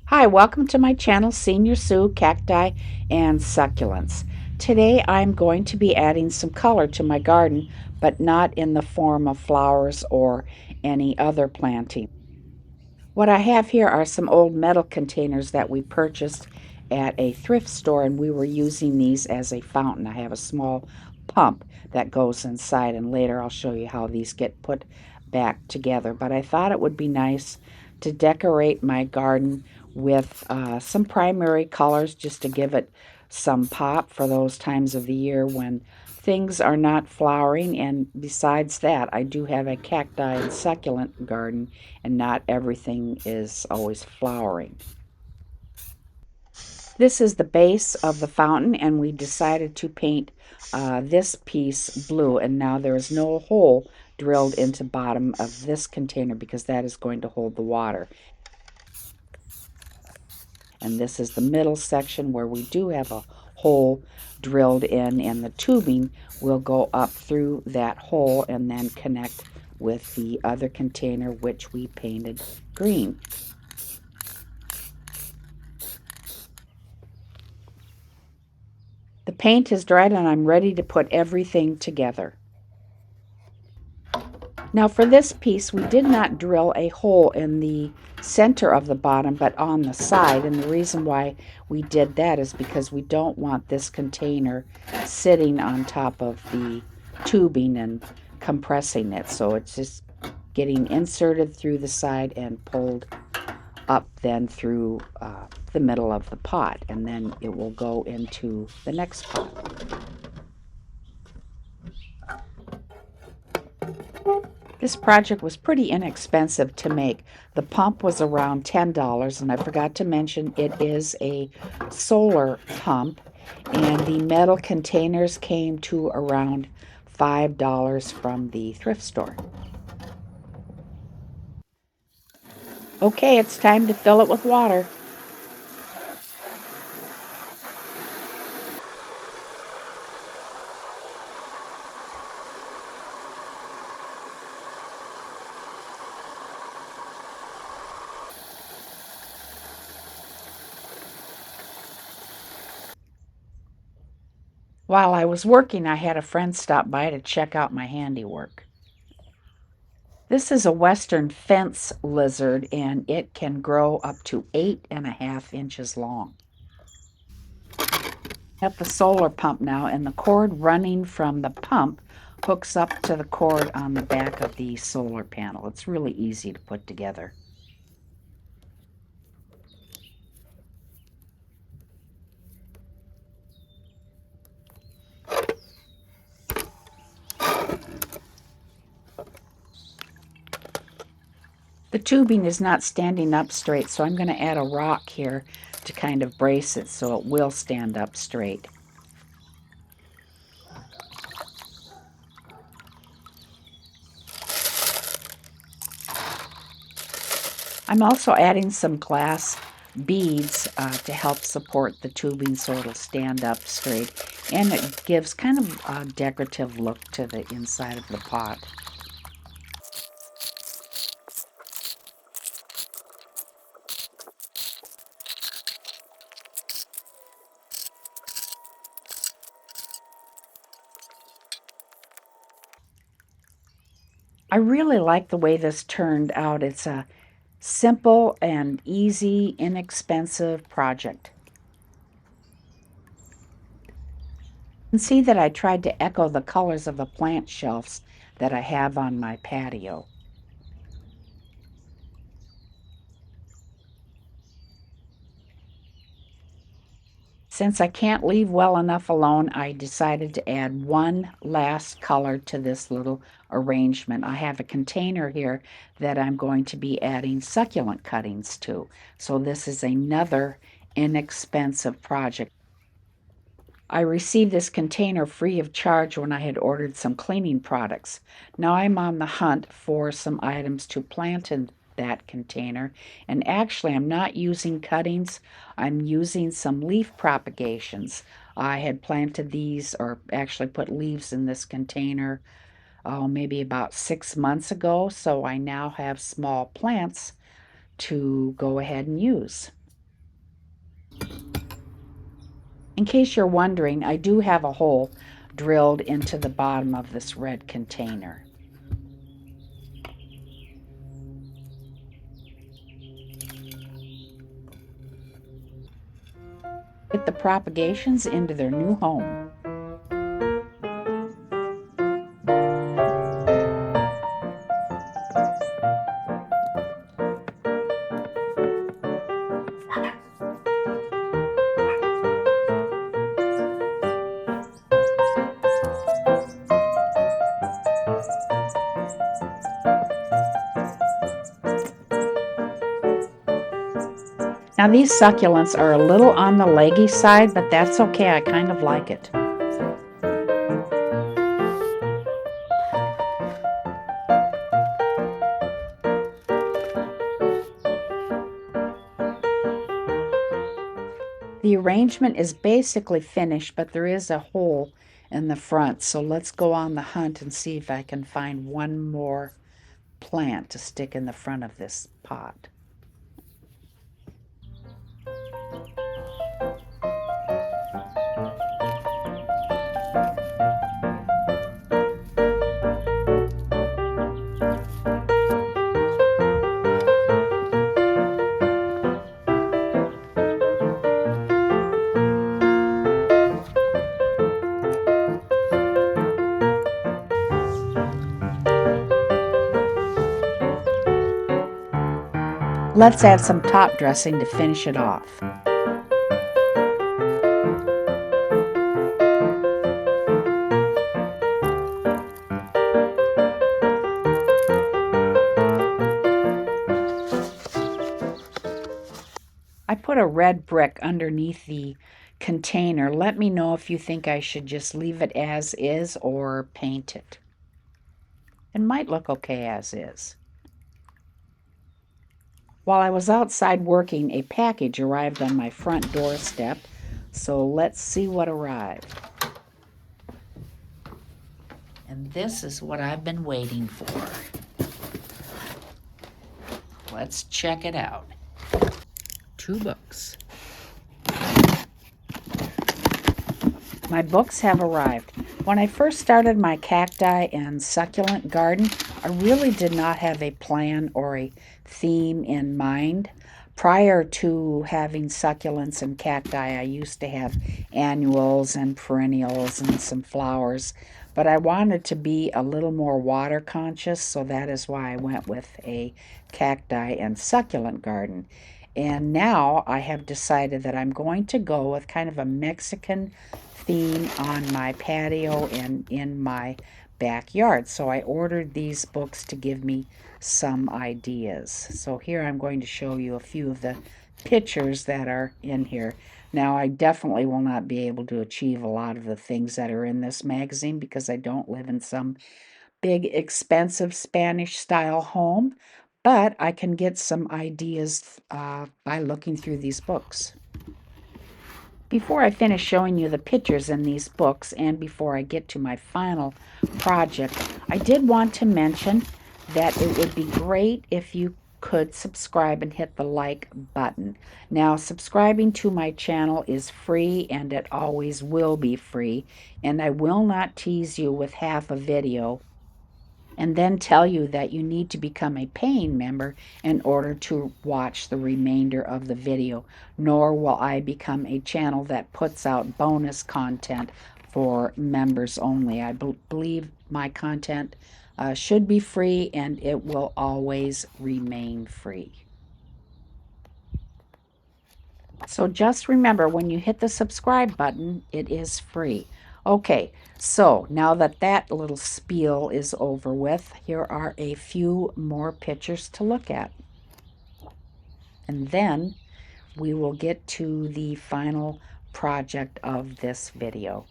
Hi, welcome to my channel, Senior Sue, Cacti, and Succulents. Today I'm going to be adding some color to my garden, but not in the form of flowers or any other planting. What I have here are some old metal containers that we purchased at a thrift store, and we were using these as a fountain. I have a small pump that goes inside, and later I'll show you how these get put back together. But I thought it would be nice to decorate my garden with some primary colors just to give it some pop for those times of the year when things are not flowering. And besides that, I do have a cacti and succulent garden, and not everything is always flowering. This is the base of the fountain, and we decided to paint this piece blue, and now there is no hole drilled into the bottom of this container because that is going to hold the water. And this is the middle section where we do have a hole drilled in, and the tubing will go up through that hole and then connect with the other container, which we painted green. The paint is dried and I'm ready to put everything together. Now for this piece, we did not drill a hole in the center of the bottom, but on the side. And the reason why we did that is because we don't want this container sitting on top of the tubing and compressing it. So it's just getting inserted through the side and pulled up then through the middle of the pot, and then it will go into the next pot. This project was pretty inexpensive to make. The pump was around $10, and I forgot to mention it is a solar pump, and the metal containers came to around $5 from the thrift store. Okay, it's time to fill it with water. While I was working, I had a friend stop by to check out my handiwork. This is a western fence lizard, and it can grow up to 8.5 inches long. At the solar pump now, and the cord running from the pump hooks up to the cord on the back of the solar panel. It's really easy to put together. The tubing is not standing up straight, so I'm going to add a rock here to kind of brace it so it will stand up straight. I'm also adding some glass beads to help support the tubing so it'll stand up straight, and it gives kind of a decorative look to the inside of the pot. I really like the way this turned out. It's a simple and easy, inexpensive project. You can see that I tried to echo the colors of the plant shelves that I have on my patio. Since I can't leave well enough alone, I decided to add one last color to this little arrangement. I have a container here that I'm going to be adding succulent cuttings to. So this is another inexpensive project. I received this container free of charge when I had ordered some cleaning products. Now I'm on the hunt for some items to plant in that container, and actually I'm not using cuttings, I'm using some leaf propagations. I had planted these, or actually put leaves in this container, oh, maybe about 6 months ago, so I now have small plants to go ahead and use. In case you're wondering, I do have a hole drilled into the bottom of this red container. Get the propagations into their new home. Now these succulents are a little on the leggy side, but that's okay. I kind of like it. The arrangement is basically finished, but there is a hole in the front. So let's go on the hunt and see if I can find one more plant to stick in the front of this pot. Let's add some top dressing to finish it off. I put a red brick underneath the container. Let me know if you think I should just leave it as is or paint it. It might look okay as is. While I was outside working, a package arrived on my front doorstep. So let's see what arrived. And this is what I've been waiting for. Let's check it out. 2 books. My books have arrived. When I first started my cacti and succulent garden, I really did not have a plan or a theme in mind. Prior to having succulents and cacti, I used to have annuals and perennials and some flowers, but I wanted to be a little more water conscious, so that is why I went with a cacti and succulent garden. And now I have decided that I'm going to go with kind of a Mexican theme on my patio and in my backyard. So I ordered these books to give me some ideas. So here I'm going to show you a few of the pictures that are in here. Now I definitely will not be able to achieve a lot of the things that are in this magazine because I don't live in some big expensive Spanish style home, but I can get some ideas by looking through these books. Before I finish showing you the pictures in these books and before I get to my final project, I did want to mention that it would be great if you could subscribe and hit the like button. Now, subscribing to my channel is free and it always will be free, and I will not tease you with half a video and then tell you that you need to become a paying member in order to watch the remainder of the video, nor will I become a channel that puts out bonus content for members only. I believe my content should be free and it will always remain free. So just remember, when you hit the subscribe button, it is free. Okay, so now that that little spiel is over with, here are a few more pictures to look at. And then we will get to the final project of this video.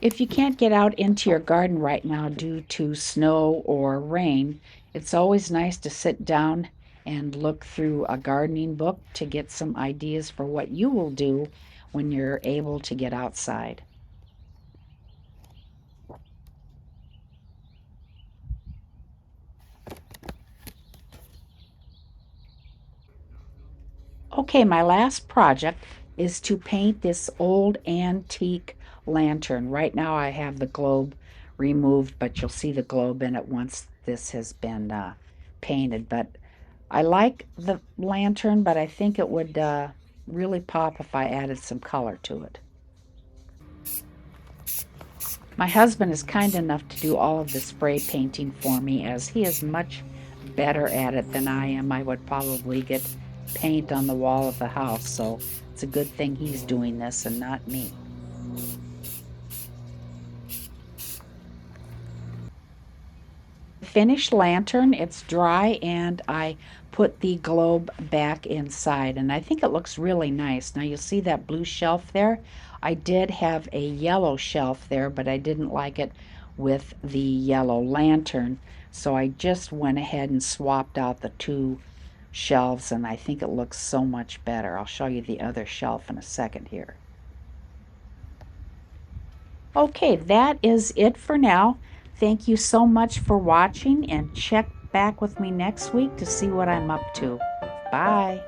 If you can't get out into your garden right now due to snow or rain, it's always nice to sit down and look through a gardening book to get some ideas for what you will do when you're able to get outside. Okay, my last project is to paint this old antique lantern. Right now I have the globe removed, but you'll see the globe in it once this has been painted. But I like the lantern, but I think it would really pop if I added some color to it. My husband is kind enough to do all of the spray painting for me as he is much better at it than I am. I would probably get paint on the wall of the house, so it's a good thing he's doing this and not me. Finished lantern, it's dry, and I put the globe back inside, and I think it looks really nice. Now you'll see that blue shelf there. I did have a yellow shelf there, but I didn't like it with the yellow lantern, so I just went ahead and swapped out the two shelves, and I think it looks so much better. I'll show you the other shelf in a second here. Okay, that is it for now. Thank you so much for watching, and check back with me next week to see what I'm up to. Bye.